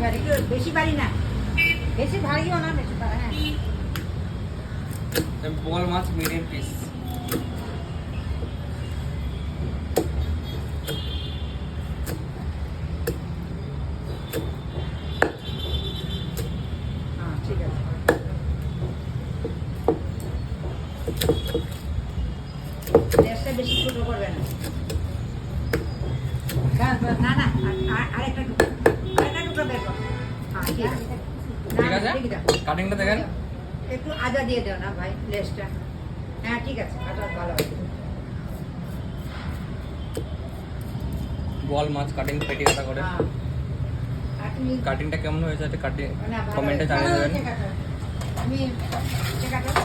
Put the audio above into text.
ভারী বেশি ভারী না, বেশি ভারীও না, বেশি ভারী। হ্যাঁ, বোয়াল মাছ মিডিয়াম পিস। ঠিক আছে। গ্যাসটা বেশি ছোট করবে না। না না, আরেকটা টুকরো বের করো। হ্যাঁ, ঠিক আছে। ঠিক আছে, কাটিংটা দেখেন। একটু আদা দিয়ে দাও না ভাই, লেসটা। হ্যাঁ ঠিক আছে, আদা ভালো হবে। বোয়াল মাছ কাটিং পেটি কাটা করে। হ্যাঁ, আর তুমি কাটিংটা কেমন হয়েছে এটা না, ভালো কমেন্টে হয়েছে। জানিয়ে দেবেন। আমি ঠিক আছে।